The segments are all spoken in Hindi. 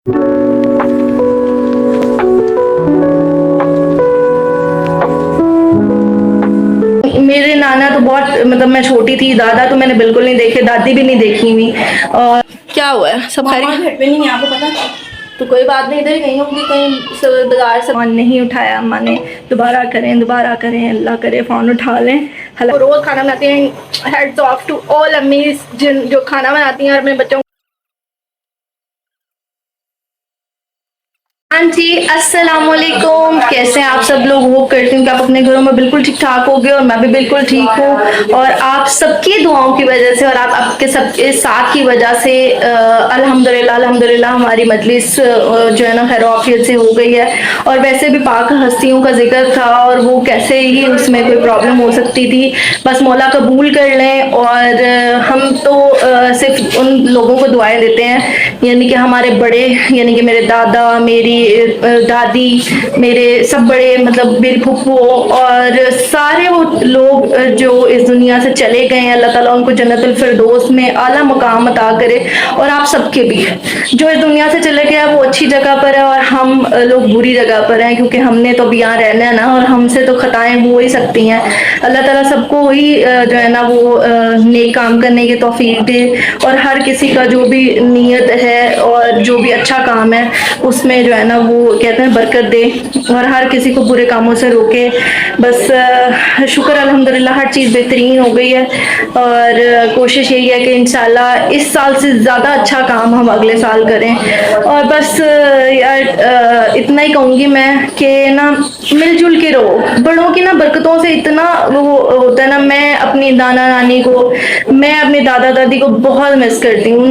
मेरे नाना तो बहुत मतलब मैं छोटी थी, दादा तो मैंने बिल्कुल नहीं देखे, दादी भी नहीं देखी हुई। और क्या हुआ है, सब मामा घर पे नहीं है, आपको पता? तो कोई बात नहीं, इधर गई होंगी कहीं बाजार से। फोन नहीं उठाया अम्मा ने, दोबारा करें, अल्लाह करे फ़ोन उठा लें। हालांकि रोज़ खाना बनाती हैं। हेड्स ऑफ टू ऑल अम्मीज़ जिन जो खाना बनाती हैं और अपने बच्चों। हाँ जी, अस्सलाम वालेकुम। कैसे हैं आप सब लोग? होप करती हूँ कि आप अपने घरों में बिल्कुल ठीक ठाक होगे और मैं भी बिल्कुल ठीक हूँ। और आप सबकी दुआओं की वजह से और आप आपके सबके साथ की वजह से अल्हम्दुलिल्लाह हमारी मजलिस जो है ना खैर आफियत से हो गई है। और वैसे भी पाक हस्तियों का जिक्र था और वो कैसे ही उसमें कोई प्रॉब्लम हो सकती थी। बस मौला कबूल कर लें। और हम तो सिर्फ उन लोगों को दुआएं देते हैं, यानी कि हमारे बड़े, यानी कि मेरे दादा, मेरी दादी, मेरे सब बड़े मतलब मेरी फुप्पो और सारे वो लोग जो इस दुनिया से चले गए हैं, अल्लाह ताला उनको जन्नतुल फिरदौस में आला मकाम अता करे। और आप सबके भी जो इस दुनिया से चले गए वो अच्छी जगह पर है और हम लोग बुरी जगह पर हैं, क्योंकि हमने तो अभी यहाँ रहना है ना, और हमसे तो खताएं हो ही सकती हैं। अल्लाह ताला सबको वही जो है ना वो नेक काम करने की तौफीक दे और हर किसी का जो भी नीयत है और जो भी अच्छा काम है उसमें जो है ना वो कहते हैं बरकत दे और हर किसी को बुरे कामों से रोके। बस शुक्र अल्हम्दुलिल्लाह हर चीज़ बेहतरीन हो गई है। और कोशिश यही है कि इंशाल्लाह इस साल से ज़्यादा अच्छा काम हम अगले साल करें। और बस यार इतना ही कहूँगी मैं कि ना मिलजुल के रहो, बड़ों की ना बरकतों से इतना वो होता है ना। मैं अपनी नाना नानी को, मैं अपने दादा दादी को बहुत मिस करती हूँ।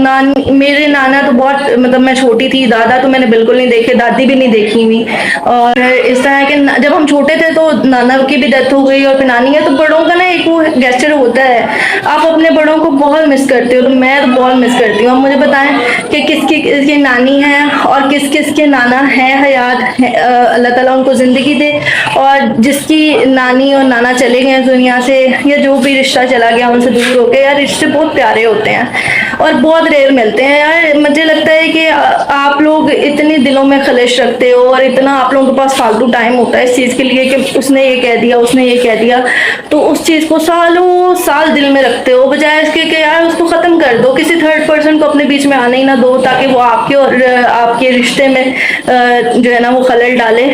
मेरे नाना तो बहुत मतलब मैं छोटी थी, दादा तो मैंने बिल्कुल नहीं देखे, दादी भी नहीं देखी हुई। और इस तरह के जब हम छोटे थे तो नाना की भी डेथ हो गई और फिर नानी है, तो बड़ों का ना एक वो गेस्चर होता है, आप अपने बड़ों को बहुत मिस करते हो। तो मैं तो बहुत मिस करती हूँ। आप मुझे बताएं कि किसकी किसकी नानी है और किस किस के नाना है हयात है। अल्लाह ताला उनको ज़िंदगी दे। और जिसकी नानी और नाना चले गए दुनिया से या जो भी रिश्ता चला गया उनसे दूर हो गए, यार रिश्ते बहुत प्यारे होते हैं और बहुत रेयर मिलते हैं। यार मुझे लगता है कि आप लोग इतने दिलों में खलिश रखते हो और इतना आप लोगों के पास फालतू टाइम होता है इस चीज़ के लिए कि उसने ये कह दिया, उसने ये कह दिया, तो उस चीज़ को सालों साल दिल में रखते हो, बजाय इसके कि यार उसको ख़त्म कर दो, किसी थर्ड पर्सन को अपने बीच में आने ही ना दो ताकि वो आपके और आपके रिश्ते में जो है ना वो खलल डाले।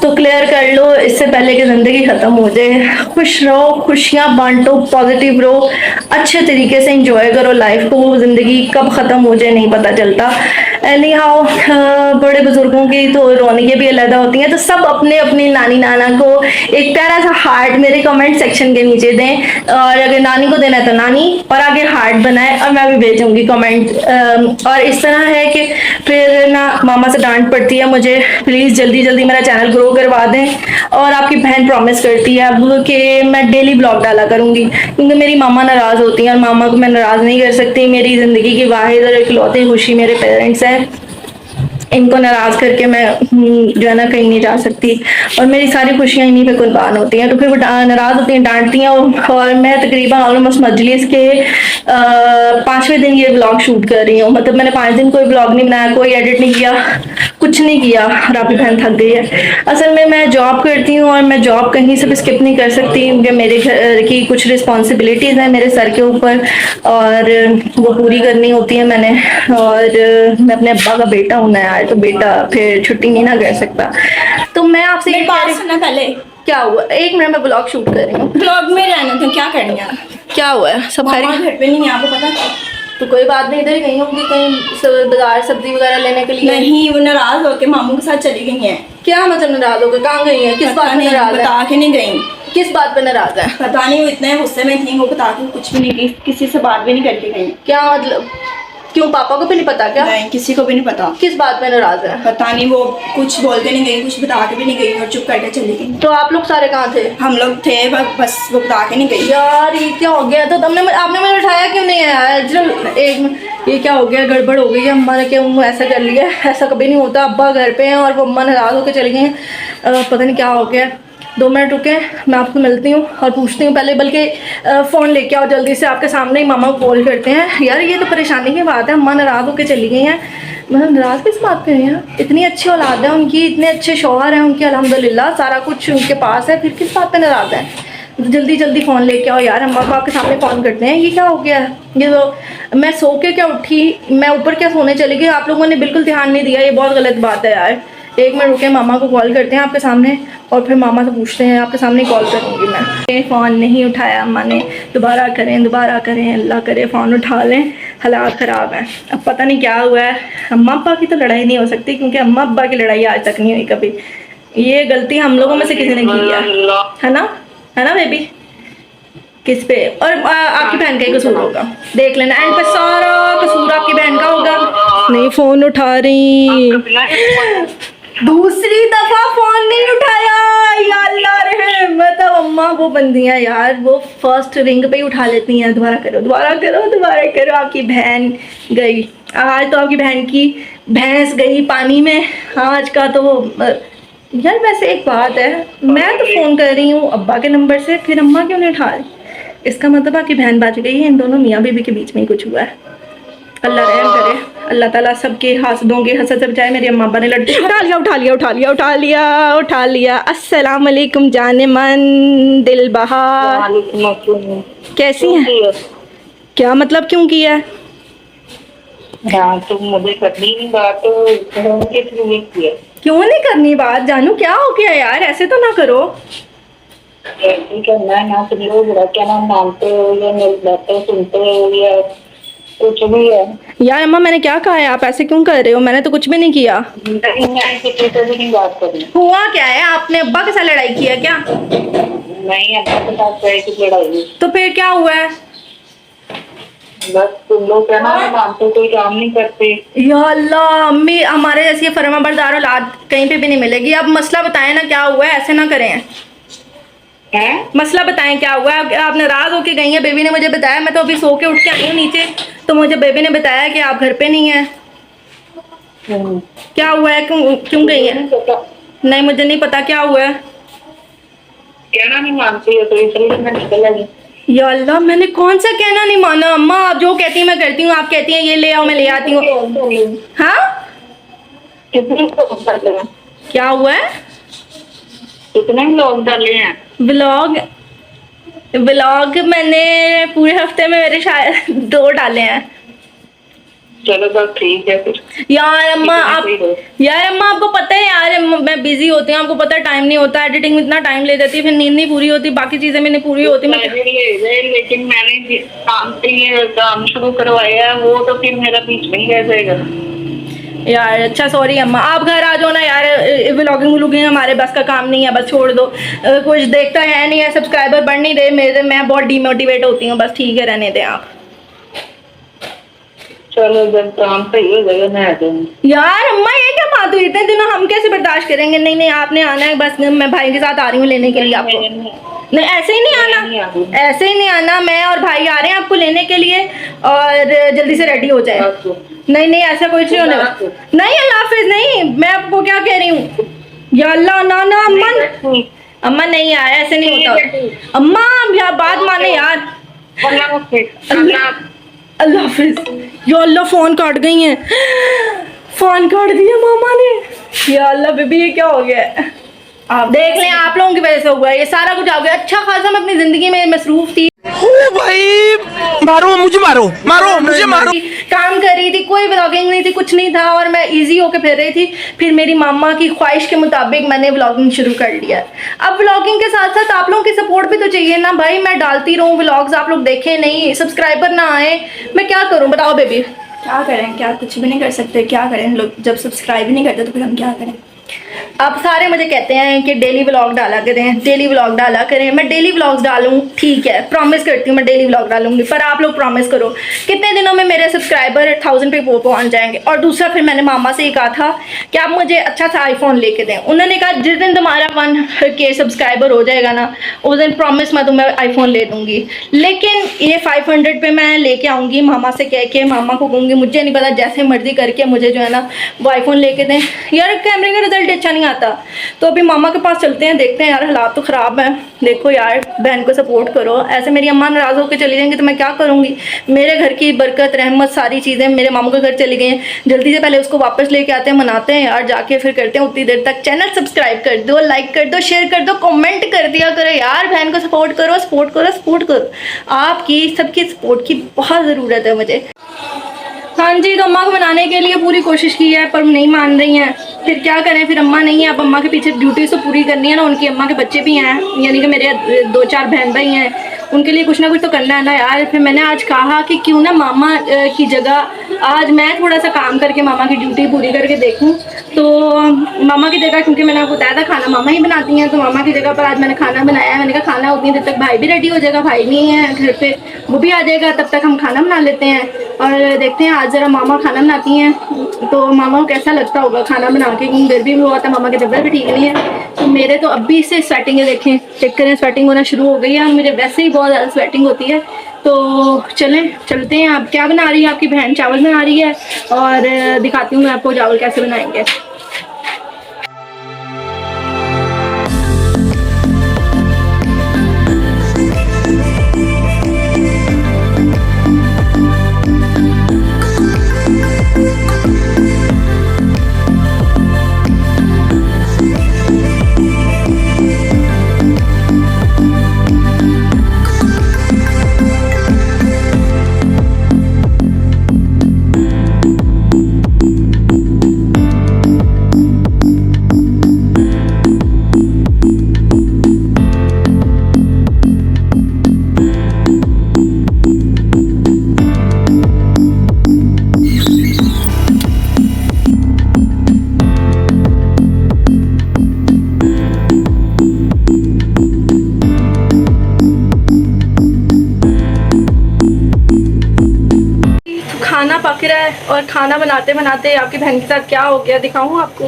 तो क्लियर कर लो इससे पहले कि ज़िंदगी ख़त्म हो जाए। खुश रहो, खुशियाँ बांटो, पॉजिटिव रहो, अच्छे तरीके से इंजॉय करो लाइफ को। वो ज़िंदगी कब ख़त्म हो जाए नहीं पता चलता। एनी हाउ बड़े बुजुर्गों की तो रौनकें भी अलग होती हैं। तो सब अपने अपनी नानी नाना को एक प्यारा सा हार्ट मेरे कमेंट सेक्शन के नीचे दें, और अगर नानी को देना है तो नानी और आगे हार्ट बनाए और मैं भी भेजूंगी कमेंट। और इस तरह है कि फिर ना मामा से डांट पड़ती है मुझे, प्लीज़ जल्दी जल्दी मेरा चैनल ग्रो करवा दें। और आपकी बहन प्रॉमिस करती है अब कि मैं डेली ब्लॉग डाला करूंगी, क्योंकि मेरी मामा नाराज़ होती हैं और मामा को मैं नाराज़ नहीं कर सकती। मेरी ज़िंदगी की वाहिद और इकलौती खुशी मेरे पेरेंट्स हैं, इनको नाराज़ करके मैं जो है ना कहीं नहीं जा सकती और मेरी सारी खुशियाँ इन्हीं पे कुर्बान होती हैं। तो फिर वो नाराज़ होती हैं, डांटती हैं। और मैं तकरीबन ऑलमोस्ट मजलिस के 5वें दिन ये ब्लॉग शूट कर रही हूँ। मतलब मैंने 5 दिन कोई ब्लॉग नहीं बनाया, कोई एडिट नहीं किया, कुछ नहीं किया। राबी बहन थक गई है। असल में मैं जॉब करती हूँ और मैं जॉब कहीं से भी स्किप नहीं कर सकती, क्योंकि मेरे घर की कुछ रिस्पॉन्सिबिलिटीज़ हैं मेरे सर के ऊपर और वो पूरी करनी होती है मैंने। और मैं अपने अब्बा का बेटा हूँ ना यार, तो बेटा फिर छुट्टी नहीं ना कर सकता। तो मैं आपसे मेरी बात सुनना पहले। क्या हुआ? 1 मिनट में ब्लॉग शूट कर रही हूँ। ब्लॉग में रहना था, क्या करनी है? क्या हुआ है? सब मामा घर पे नहीं है, आपको पता? तो कोई बात नहीं, इधर गई होंगी कहीं बाजार सब्जी वगैरह लेने के लिए। नहीं, वो नाराज होकर मामू के साथ चली गई हैं। क्या मतलब नाराज हो गए? कहाँ गई है? किस बात में नाराज है? बता के नहीं गई। किस बात पे नाराज है? पता नहीं, वो इतने गुस्से में थी, वो बता के कुछ भी नहीं की, किसी से बात भी नहीं करके गई। क्या मतलब? क्यों, पापा को भी नहीं पता क्या? नहीं, किसी को भी नहीं पता। किस बात पे नाराज है? पता नहीं, वो कुछ बोल के नहीं गई, कुछ बता के भी नहीं गई और चुप करके चली गई। तो आप लोग सारे कहाँ थे? हम लोग थे, बस वो बता के नहीं गई। यार ये क्या हो गया? तो आपने मुझे उठाया क्यों नहीं है यार? चलो ये क्या हो गया? गड़बड़ हो गई है। अम्मा ने क्यों ऐसा कर लिया? ऐसा कभी नहीं होता। अब्बा घर पे हैं और वो अम्मा नाराज होकर चली गई हैं। पता नहीं क्या हो गया। 2 मिनट रुके, मैं आपको मिलती हूँ और पूछती हूँ पहले, बल्कि फ़ोन लेके आओ जल्दी से, आपके सामने ही मामा को कॉल करते हैं। यार ये तो परेशानी की बात है, अम्मा नाराज़ होकर चली गई हैं। मतलब नाराज़ किस बात पे हैं यार, इतनी अच्छी औलाद है उनकी, इतने अच्छे शौहर हैं उनके, अल्हम्दुलिल्लाह सारा कुछ उनके पास है, फिर किस बात पे नाराज़ है। जल्दी जल्दी फ़ोन लेके आओ यार, अम्मा पापा के सामने फ़ोन करते हैं। ये क्या हो गया, ये तो मैं सो के क्या उठी, मैं ऊपर क्या सोने चली गई, आप लोगों ने बिल्कुल ध्यान नहीं दिया, ये बहुत गलत बात है यार। 1 मिनट रुके, मामा को कॉल करते हैं आपके सामने और फिर मामा से पूछते हैं, आपके सामने कॉल करूँगी मैं। फ़ोन नहीं उठाया अम्मा ने, दोबारा करें, अल्लाह करे फ़ोन उठा लें। हालात ख़राब हैं, अब पता नहीं क्या हुआ है। अम्मा अब्बा की तो लड़ाई नहीं हो सकती, क्योंकि अम्मा अब्बा की लड़ाई आज तक नहीं हुई कभी। ये गलती हम लोगों में से किसी ने की है ना बेबी, किस पे? और आपकी बहन का ही कसूर होगा, देख लेना एंड पे सारा कसूर आपकी बहन का होगा। नहीं फ़ोन उठा रही, दूसरी दफा फ़ोन नहीं उठाया, या अल्लाह रहम। मतलब अम्मा वो बंदी हैं यार, वो फर्स्ट रिंग पे ही उठा लेती हैं। दोबारा करो, आपकी बहन गई आज, तो आपकी बहन की भैंस गई पानी में आज का तो। यार वैसे एक बात है, मैं तो फ़ोन कर रही हूँ अब्बा के नंबर से, फिर अम्मा क्यों नहीं उठा रही? इसका मतलब आपकी बहन बच गई है, इन दोनों मियाँ बीबी के बीच में ही कुछ हुआ है। अल्लाह रहम करे, अल्लाह ताला सबके हासदों के हसद से बचाए। मेरी अम्मा अब्बा ने लड्डू उठा लिया। अस्सलाम वालेकुम जाने मन दिल बहार, कैसी हैं? क्या मतलब क्यों किया? हाँ, तुम मुझे करनी नहीं बात, तो के थ्रू ही किया। क्यों नहीं करनी बात जानू, क्या हो गया यार, ऐसे तो ना करो। ऐसे करना है ना, तुम लोग बुरा क्या नाम मानते हो या मेरी बातें सुनते हो या कुछ भी है। यार अम्मा मैंने क्या कहा है, आप ऐसे क्यों कर रहे हो? मैंने तो कुछ भी नहीं किया। नहीं, मैं किसी से भी नहीं बात करनी। हुआ क्या है, आपने अब्बा के साथ लड़ाई की है क्या? नहीं, अब्बा के साथ गए की लड़ाई हुई। तो फिर क्या हुआ है? बस तुम लोग क्या नाम मानते हो, कोई काम नहीं करते। या अल्लाह, अम्मी हमारे जैसी फरमा बरदार औलाद कहीं पे भी नहीं मिलेगी। अब मसला बताएं ना, क्या हुआ है, ऐसे ना करें। हैं? मसला बताएं क्या हुआ है? आप नाराज होके गई हैं, बेबी ने मुझे बताया, मैं तो अभी सो के उठ के आई हूँ नीचे, तो मुझे बेबी ने बताया कि आप घर पे नहीं हैं। क्या हुआ है, क्यों गई है? नहीं पता। नहीं मुझे नहीं पता क्या हुआ है। कहना नहीं मानती हो तो इसलिए मैं निकल आई। या अल्लाह, मैंने कौन सा कहना नहीं माना? अम्मा आप जो कहती हैं मैं करती हूँ, आप कहती हैं ये ले आओ मैं ले आती हूँ। हाँ कितने लोग डाले हैं? क्या हुआ है? कितने लोग डाले हैं? व्लॉग मैंने पूरे हफ्ते में मेरे शायद 2 डाले हैं। चलो बस ठीक है फिर। यार अम्मा आपको पता है यार, मैं बिजी होती हूँ, आपको पता है टाइम नहीं होता, एडिटिंग में इतना टाइम ले जाती है, फिर नींद नहीं पूरी होती, बाकी चीजें में नहीं पूरी होती। लेकिन मैंने जिस काम से ये काम शुरू करवाया है वो तो फिर मेरा बीच में ही रह जाएगा यार। अच्छा सॉरी अम्मा, आप घर आ जाओ ना यार, व्लॉगिंग हमारे बस का काम नहीं है, बस छोड़ दो। कुछ देखता है नहीं है, सब्सक्राइबर बढ़ नहीं रहे मेरे, मैं बहुत डिमोटिवेट होती हूँ, बस ठीक है रहने दें आप। चलो जब काम सही हो जाएगा मैं आ जाऊंगी। यार अम्मा ये क्या बात हुई, इतने दिनों हम कैसे बर्दाश्त करेंगे? नहीं आपने आना है, बस मैं भाई के साथ आ रही हूँ लेने के लिए आपको। नहीं ऐसे ही नहीं आना, ऐसे ही नहीं आना, मैं और भाई आ रहे हैं आपको लेने के लिए, और जल्दी से रेडी हो जाए। नहीं ऐसा कुछ नहीं होने वाला। नहीं अल्लाह हाफिज, नहीं मैं आपको क्या कह रही हूँ। या अल्लाह ना अम्मा नहीं यार ऐसे नहीं होता अम्मा, यार बात माने यार। अल्लाह हाफिज। या अल्लाह फोन काट गई हैं, फोन काट दिया मामा ने। या अल्लाह बेबी ये क्या हो गया है? आप देख लें, आप लोगों की वजह से हुआ ये सारा कुछ। आ गया अच्छा खासा मैं अपनी जिंदगी में मसरूफ थी। ओ भाई मारो मुझे, मारो काम कर रही थी, कोई व्लॉगिंग नहीं थी, कुछ नहीं था, और मैं इजी होके फिर रही थी। फिर मेरी मामा की ख्वाहिश के मुताबिक मैंने व्लॉगिंग शुरू कर लिया। अब व्लॉगिंग के साथ साथ आप लोगों की सपोर्ट भी तो चाहिए ना भाई। मैं डालती रहूँ व्लॉग्स, आप लोग देखें नहीं, सब्सक्राइबर ना आए, मैं क्या करूँ बताओ बेबी? क्या करें, क्या कुछ भी नहीं कर सकते, क्या करें? लोग जब सब्सक्राइब ही नहीं करते तो फिर हम क्या करें? अब सारे मुझे कहते हैं कि डेली व्लॉग डाला करें, डेली व्लॉग डाला करें। मैं डेली व्लॉग्स डालूं, ठीक है, प्रॉमिस करती हूँ मैं डेली व्लॉग डालूंगी, पर आप लोग प्रॉमिस करो कितने दिनों में मेरे सब्सक्राइबर 1000 पे पहुंच जाएंगे। और दूसरा फिर मैंने मामा से ही कहा था कि आप मुझे अच्छा सा आईफोन लेके दें। उन्होंने कहा जिस दिन तुम्हारा 1K सब्सक्राइबर हो जाएगा ना, उस दिन प्रॉमिस मैं तुम्हें आईफोन ले दूँगी। लेकिन ये 500 पे मैं लेके आऊँगी, मामा से कह के, मामा को कहूँगी मुझे नहीं पता, जैसे मर्जी करके मुझे जो है ना वो आईफोन लेके दें। यार कैमरे का रिजल्ट अच्छा नहीं आता, तो अभी मामा के पास चलते हैं, देखते हैं यार, हालात तो ख़राब हैं। देखो यार, बहन को सपोर्ट करो। ऐसे मेरी अम्मा नाराज़ होकर चली जाएंगी तो मैं क्या करूँगी। मेरे घर की बरकत, रहमत, सारी चीज़ें मेरे मामू के घर चली गई हैं। जल्दी से पहले उसको वापस लेके आते हैं, मनाते हैं यार जाके, फिर करते हैं। उतनी देर तक चैनल सब्सक्राइब कर दो, लाइक कर दो, शेयर कर दो, कमेंट कर दिया करो यार। बहन को सपोर्ट करो, सपोर्ट करो, सपोर्ट करो। आपकी सबकी सपोर्ट की बहुत ज़रूरत है मुझे। हाँ जी, तो अम्मा को मनाने के लिए पूरी कोशिश की है पर नहीं मान रही हैं। फिर क्या करें, फिर अम्मा नहीं है, अब अम्मा के पीछे ड्यूटी तो पूरी करनी है ना। उनकी अम्मा के बच्चे भी हैं, यानी कि मेरे 2-4 बहन भाई हैं, उनके लिए कुछ ना कुछ तो करना है ना यार। फिर मैंने आज कहा कि क्यों ना मामा की जगह आज मैं थोड़ा सा काम करके मामा की ड्यूटी पूरी करके देखूं। तो मामा की जगह, क्योंकि मैंने आपको बताया था खाना मामा ही बनाती हैं, तो मामा की जगह पर आज मैंने खाना बनाया है। मैंने कहा खाना उतनी देर तक भाई भी रेडी हो जाएगा, भाई नहीं है घर पे, वो भी आ जाएगा, तब तक हम खाना बना लेते हैं। और देखते हैं आज ज़रा मामा खाना बनाती हैं तो मामा को कैसा लगता होगा खाना बना के, क्योंकि घर भी हुआ था, मामा की तबीयत भी ठीक नहीं है। तो मेरे तो अभी से स्वेटिंग है, देखें चेक करें, स्वेटिंग होना शुरू हो गई है। मुझे वैसे ही बहुत ज़्यादा स्वेटिंग होती है। तो चलते हैं। आप क्या बना रही है आपकी बहन? चावल बना रही है, और दिखाती हूँ मैं आपको चावल कैसे बनाएंगे। खाना पक रहा है, और खाना बनाते बनाते आपकी बहन के साथ क्या हो गया दिखाऊं आपको।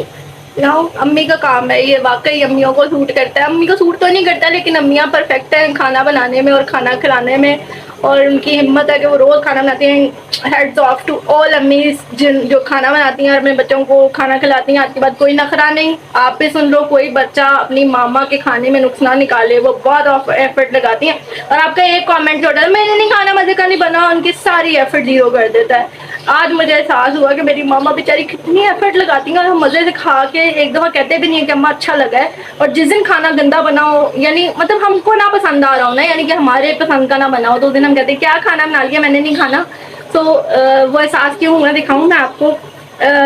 दिखाऊं, अम्मी का काम है ये, वाकई अम्मियों को सूट करता है। अम्मी को सूट तो नहीं करता, लेकिन अम्मियाँ परफेक्ट हैं खाना बनाने में और खाना खिलाने में, और उनकी हिम्मत है कि वो रोज़ खाना बनाती हैं। हेड्स ऑफ टू ऑल अम्मीज जो खाना बनाती हैं और अपने बच्चों को खाना खिलाती हैं। आज के बाद कोई नखरा नहीं, आप भी सुन लो, कोई बच्चा अपनी मामा के खाने में नुकसान निकाले, वो बहुत एफर्ट लगाती हैं। और आपका एक कमेंट जो होता है मैंने नहीं खाना, मज़े का नहीं बना, उनकी सारी एफर्ट जीरो कर देता है। आज मुझे एहसास हुआ कि मेरी मामा बेचारी कितनी एफर्ट लगाती हैं और हम मज़े से खा के एक दफ़ा कहते भी नहीं है कि अम्मा अच्छा लगा है। और जिस दिन खाना गंदा बनाओ, यानी मतलब हमको ना पसंद आ रहा हो ना, यानी कि हमारे पसंद का ना बनाओ, तो उस दिन हम कहते हैं क्या खाना बना लिया, मैंने नहीं खाना। तो वो एहसास क्यों हुआ दिखाऊँ मैं आपको।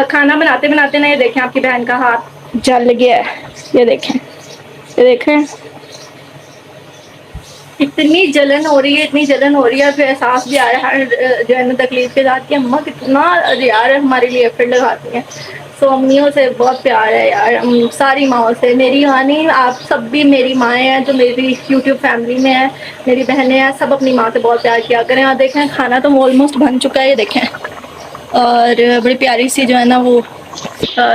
खाना बनाते बनाते ना, ये देखें आपकी बहन का हाथ जल गया है, ये देखें, ये देखें, इतनी जलन हो रही है, इतनी जलन हो रही है। फिर एहसास भी आ रहा है जो है ना तकलीफ के साथ कि अम्मा कितना यार हमारे लिए एफर्ट लगाती हैं। सो अम्मियों से बहुत प्यार है यार, सारी माओं से। मेरी माँ नहीं, आप सब भी मेरी माएँ हैं जो मेरी यूट्यूब फैमिली में है, मेरी बहनें हैं, सब अपनी माँ से बहुत प्यार किया करें। यहाँ देखें खाना तो ऑलमोस्ट बन चुका है, ये देखें, और बड़ी प्यारी सी जो है ना वो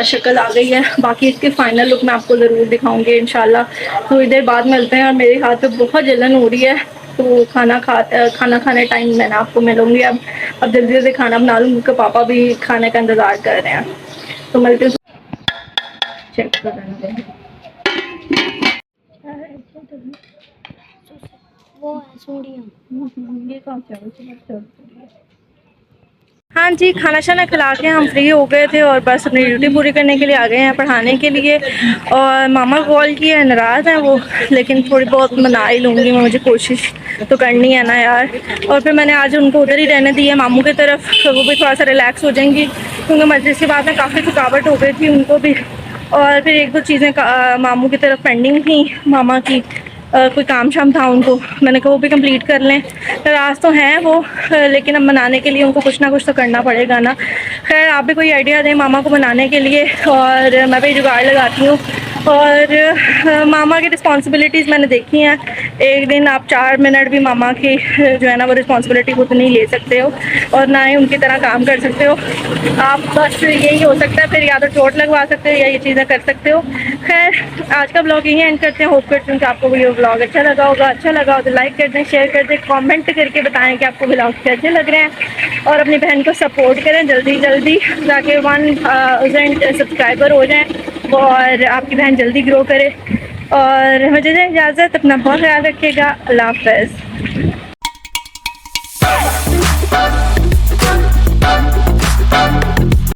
शक्ल आ गई है। बाकी इसके फाइनल लुक मैं आपको ज़रूर दिखाऊंगी इंशाल्लाह। थोड़ी देर बाद मिलते हैं, और मेरे हाथ पे बहुत जलन हो रही है, तो खाना खाने टाइम मैं आपको मिलूंगी। अब जल्दी जल्दी खाना बना लूँ, क्योंकि पापा भी खाने का इंतज़ार कर रहे हैं। तो मिलते हैं, चेक कर लेना वो ये कौन सा। हाँ जी, खाना शाना खिला के हम फ्री हो गए थे और बस अपनी ड्यूटी पूरी करने के लिए आ गए हैं, पढ़ाने के लिए। और मामा कॉल की है, नाराज़ हैं वो, लेकिन थोड़ी बहुत मना ही लूँगी मैं, मुझे कोशिश तो करनी है ना यार। और फिर मैंने आज उनको उधर ही रहने दी है मामू की तरफ, तो वो भी थोड़ा सा रिलैक्स हो जाएंगी, क्योंकि मस्जिद के बाद में काफ़ी थकावट हो गई थी उनको भी। और फिर एक दो चीज़ें मामू की तरफ पेंडिंग थी, मामा की कोई काम शाम था उनको, मैंने कहा वो भी कंप्लीट कर लें। नाराज़ तो हैं वो, लेकिन अब मनाने के लिए उनको कुछ ना कुछ तो करना पड़ेगा ना। खैर आप भी कोई आइडिया दें मामा को मनाने के लिए, और मैं भी जुगाड़ लगाती हूँ। और मामा की रिस्पॉन्सिबिलिटीज़ मैंने देखी हैं, एक दिन आप 4 मिनट भी मामा की जो है ना वो रिस्पॉन्सिबिलिटी खुद नहीं ले सकते हो, और ना ही उनकी तरह काम कर सकते हो आप। बस यही हो सकता है, फिर या तो चोट लगवा सकते हो या ये चीज़ें कर सकते हो। खैर आज का ब्लॉग यही एंड करते हैं। होप करती हूँ कि आपको ये ब्लॉग अच्छा लगा होगा। अच्छा लगा हो तो लाइक कर दें, शेयर कर दें, कमेंट करके बताएं कि आपको ब्लॉग कैसे लग रहे हैं, और अपनी बहन को सपोर्ट करें जल्दी जल्दी, ताकि 1000 सब्सक्राइबर हो जाएं। और आपकी बहन जल्दी ग्रो करे। और मुझे इजाज़त, अपना बहुत ख्याल रखिएगा। अल्लाह हाफ़िज़।